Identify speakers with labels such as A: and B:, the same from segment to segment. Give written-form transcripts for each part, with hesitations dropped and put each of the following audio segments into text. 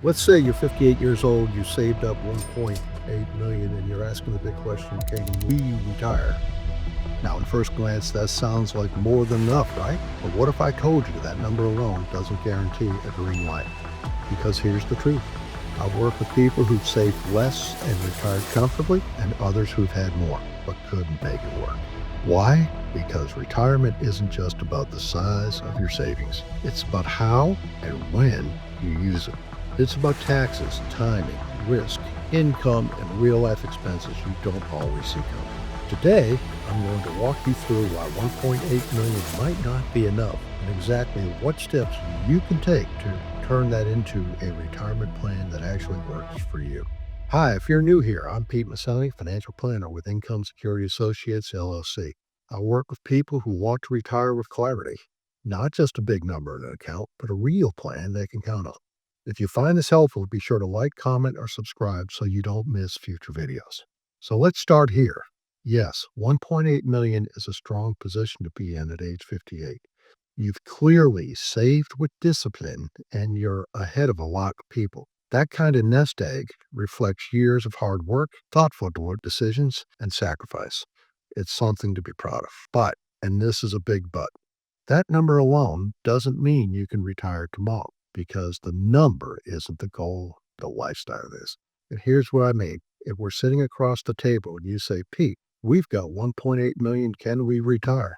A: Let's say you're 58 years old, you saved up 1.8 million, and you're asking the big question, can we retire? Now, at first glance, that sounds like more than enough, right? But what if I told you that number alone doesn't guarantee a green light? Because here's the truth. I've worked with people who've saved less and retired comfortably, and others who've had more, but couldn't make it work. Why? Because retirement isn't just about the size of your savings. It's about how and when you use it. It's about taxes, timing, risk, income, and real life expenses you don't always see coming. Today, I'm going to walk you through why 1.8 million might not be enough and exactly what steps you can take to turn that into a retirement plan that actually works for you. Hi, if you're new here, I'm Pete Masoni, financial planner with Income Security Associates LLC. I work with people who want to retire with clarity, not just a big number in an account, but a real plan they can count on. If you find this helpful, be sure to like, comment, or subscribe so you don't miss future videos. So let's start here. Yes, 1.8 million is a strong position to be in at age 58. You've clearly saved with discipline and you're ahead of a lot of people. That kind of nest egg reflects years of hard work, thoughtful decisions, and sacrifice. It's something to be proud of. But, and this is a big but, that number alone doesn't mean you can retire tomorrow because the number isn't the goal, the lifestyle is. And here's what I mean. If we're sitting across the table and you say, Pete, we've got 1.8 million, can we retire?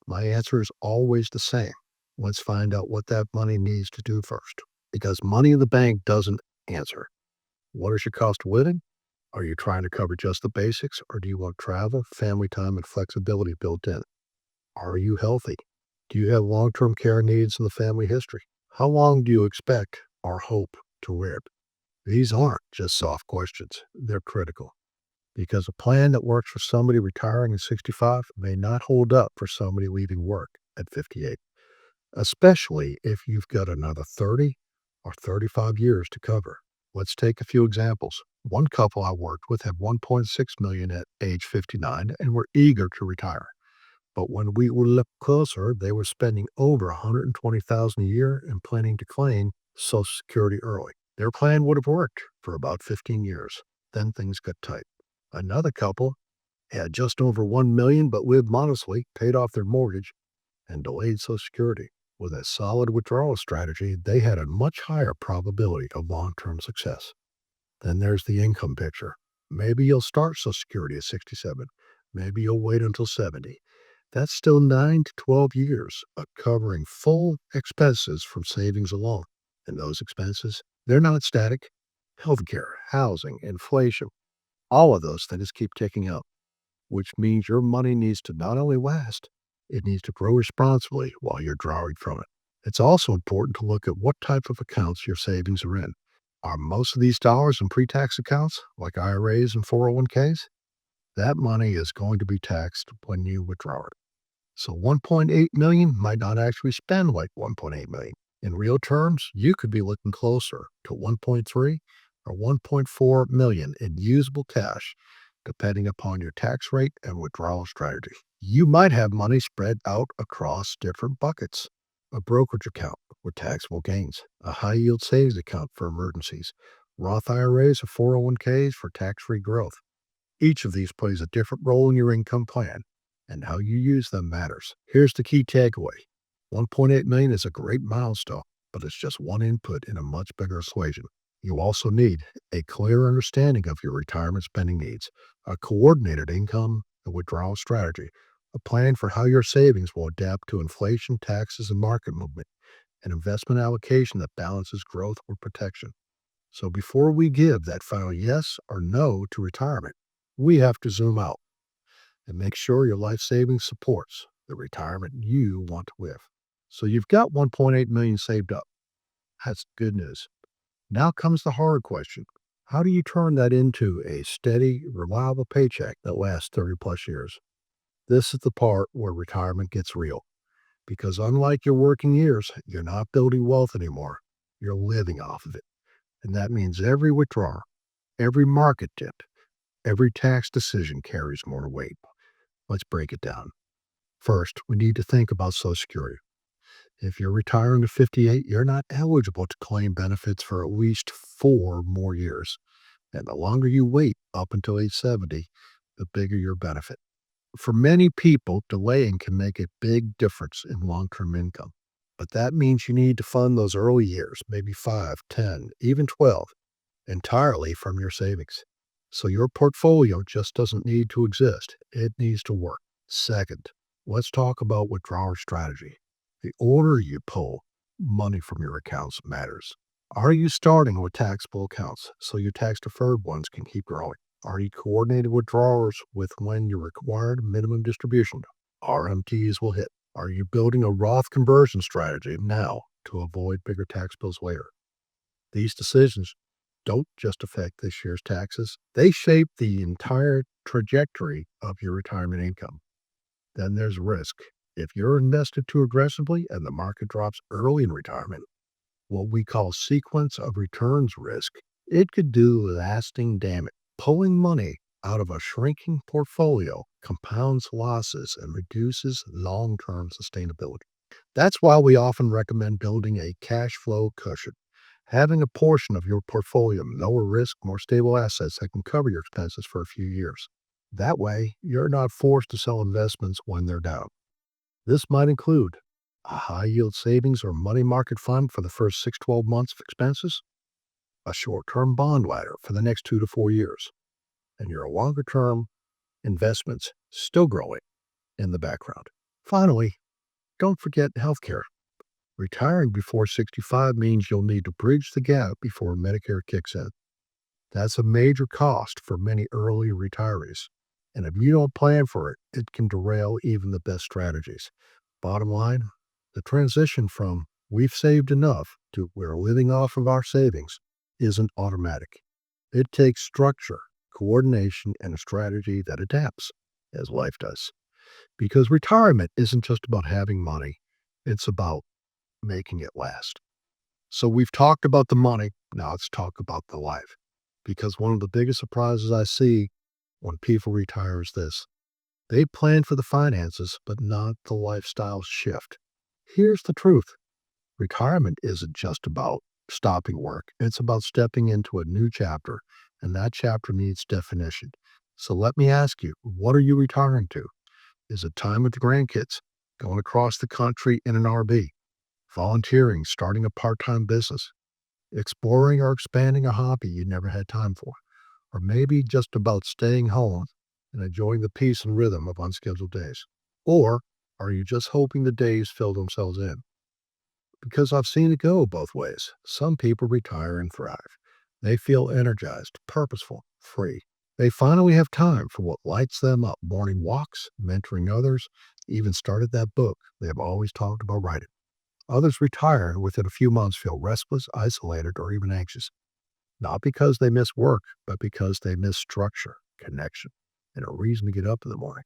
A: My answer is always the same. Let's find out what that money needs to do first. Because money in the bank doesn't answer. What is your cost of living? Are you trying to cover just the basics or do you want travel, family time, and flexibility built in? Are you healthy? Do you have long-term care needs in the family history? How long do you expect or hope to live? These aren't just soft questions. They're critical because a plan that works for somebody retiring at 65 may not hold up for somebody leaving work at 58, especially if you've got another 30 or 35 years to cover. Let's take a few examples. One couple I worked with had 1.6 million at age 59 and were eager to retire. But when we looked closer, they were spending over 120,000 a year and planning to claim Social Security early. Their plan would have worked for about 15 years. Then things got tight. Another couple had just over 1 million but lived modestly, paid off their mortgage, and delayed Social Security. With a solid withdrawal strategy, they had a much higher probability of long-term success. Then there's the income picture. Maybe you'll start Social Security at 67. Maybe you'll wait until 70. That's still 9 to 12 years of covering full expenses from savings alone. And those expenses, they're not static. Healthcare, housing, inflation, all of those things keep ticking up, which means your money needs to not only last, it needs to grow responsibly while you're drawing from it. It's also important to look at what type of accounts your savings are in. Are most of these dollars in pre-tax accounts like IRAs and 401ks? That money is going to be taxed when you withdraw it. So 1.8 million might not actually spend like 1.8 million. In real terms, you could be looking closer to 1.3 or 1.4 million in usable cash, depending upon your tax rate and withdrawal strategy. You might have money spread out across different buckets. A brokerage account with taxable gains, a high yield savings account for emergencies, Roth IRAs or 401ks for tax-free growth. Each of these plays a different role in your income plan, and how you use them matters. Here's the key takeaway. 1.8 million is a great milestone, but it's just one input in a much bigger equation. You also need a clear understanding of your retirement spending needs, a coordinated income and withdrawal strategy, a plan for how your savings will adapt to inflation, taxes, and market movement, an investment allocation that balances growth with protection. So before we give that final yes or no to retirement, we have to zoom out and make sure your life savings supports the retirement you want to live. So you've got 1.8 million saved up. That's good news. Now comes the hard question. How do you turn that into a steady, reliable paycheck that lasts 30 plus years? This is the part where retirement gets real. Because unlike your working years, you're not building wealth anymore. You're living off of it. And that means every withdrawal, every market dip, every tax decision carries more weight. Let's break it down. First, we need to think about Social Security. If you're retiring at 58, you're not eligible to claim benefits for at least 4 more years. And the longer you wait up until age 70, the bigger your benefit. For many people, delaying can make a big difference in long term income. But that means you need to fund those early years, maybe 5, 10, even 12, entirely from your savings. So your portfolio just doesn't need to exist, it needs to work. Second, let's talk about withdrawal strategy. The order you pull money from your accounts matters. Are you starting with taxable accounts so your tax deferred ones can keep growing? Are you coordinating withdrawals with when your required minimum distribution RMTs will hit? Are you building a Roth conversion strategy now to avoid bigger tax bills later? These decisions don't just affect this year's taxes, they shape the entire trajectory of your retirement income. Then there's risk. If you're invested too aggressively and the market drops early in retirement, what we call sequence of returns risk, it could do lasting damage. Pulling money out of a shrinking portfolio compounds losses and reduces long term sustainability. That's why we often recommend building a cash flow cushion. Having a portion of your portfolio in lower risk, more stable assets that can cover your expenses for a few years. That way, you're not forced to sell investments when they're down. This might include a high yield savings or money market fund for the first 6 to 12 months of expenses, a short term bond ladder for the next 2 to 4 years, and your longer term investments still growing in the background. Finally, don't forget healthcare. Retiring before 65 means you'll need to bridge the gap before Medicare kicks in. That's a major cost for many early retirees. And if you don't plan for it, it can derail even the best strategies. Bottom line, the transition from we've saved enough to we're living off of our savings isn't automatic. It takes structure, coordination, and a strategy that adapts as life does. Because retirement isn't just about having money, it's about making it last. So we've talked about the money. Now let's talk about the life. Because one of the biggest surprises I see when people retire is this: they plan for the finances, but not the lifestyle shift. Here's the truth: retirement isn't just about stopping work, it's about stepping into a new chapter, and that chapter needs definition. So let me ask you, what are you retiring to? Is it time with the grandkids, going across the country in an RV, volunteering, starting a part time business, exploring or expanding a hobby you never had time for, or maybe just about staying home and enjoying the peace and rhythm of unscheduled days? Or are you just hoping the days fill themselves in? Because I've seen it go both ways. Some people retire and thrive. They feel energized, purposeful, free. They finally have time for what lights them up: morning walks, mentoring others, even started that book they have always talked about writing. Others retire and within a few months feel restless, isolated, or even anxious. Not because they miss work, but because they miss structure, connection, and a reason to get up in the morning.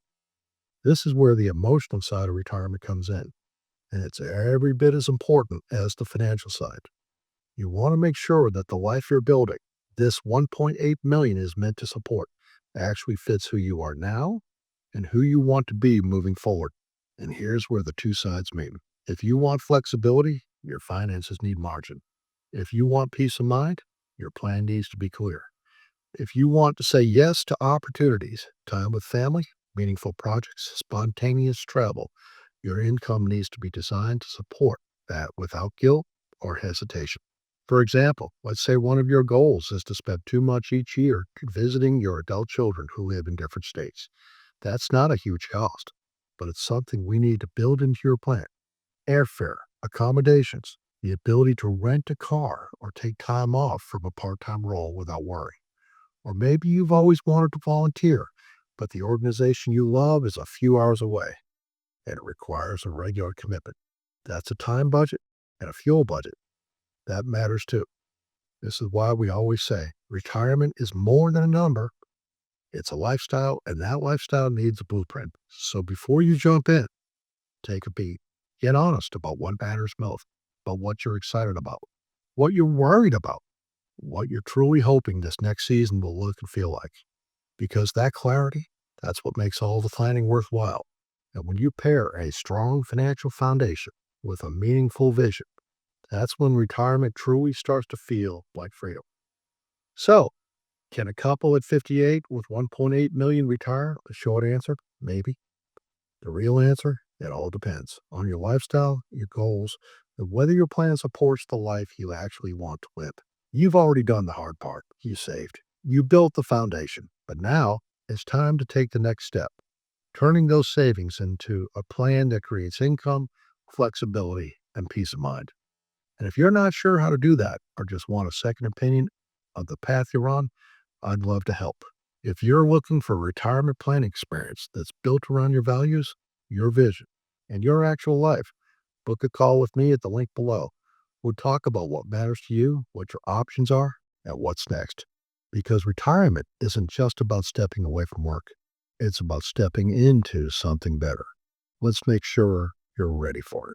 A: This is where the emotional side of retirement comes in, and it's every bit as important as the financial side. You want to make sure that the life you're building, this 1.8 million is meant to support, actually fits who you are now and who you want to be moving forward. And here's where the two sides meet. If you want flexibility, your finances need margin. If you want peace of mind, your plan needs to be clear. If you want to say yes to opportunities, time with family, meaningful projects, spontaneous travel, your income needs to be designed to support that without guilt or hesitation. For example, let's say one of your goals is to spend too much each year visiting your adult children who live in different states. That's not a huge cost, but it's something we need to build into your plan. Airfare, accommodations, the ability to rent a car or take time off from a part time role without worry. Or maybe you've always wanted to volunteer, but the organization you love is a few hours away and it requires a regular commitment. That's a time budget and a fuel budget. That matters too. This is why we always say retirement is more than a number. It's a lifestyle, and that lifestyle needs a blueprint. So before you jump in, take a beat. Get honest about what matters most, about what you're excited about, what you're worried about, what you're truly hoping this next season will look and feel like. Because that clarity, that's what makes all the planning worthwhile. And when you pair a strong financial foundation with a meaningful vision. That's when retirement truly starts to feel like freedom. So, can a couple at 58 with 1.8 million retire? The short answer, maybe. The real answer, it all depends on your lifestyle, your goals, and whether your plan supports the life you actually want to live. You've already done the hard part. You saved. You built the foundation. But now it's time to take the next step, turning those savings into a plan that creates income, flexibility, and peace of mind. And if you're not sure how to do that or just want a second opinion of the path you're on, I'd love to help. If you're looking for retirement planning experience that's built around your values, your vision, and your actual life, book a call with me at the link below. We'll talk about what matters to you, what your options are, and what's next. Because retirement isn't just about stepping away from work, it's about stepping into something better. Let's make sure you're ready for it.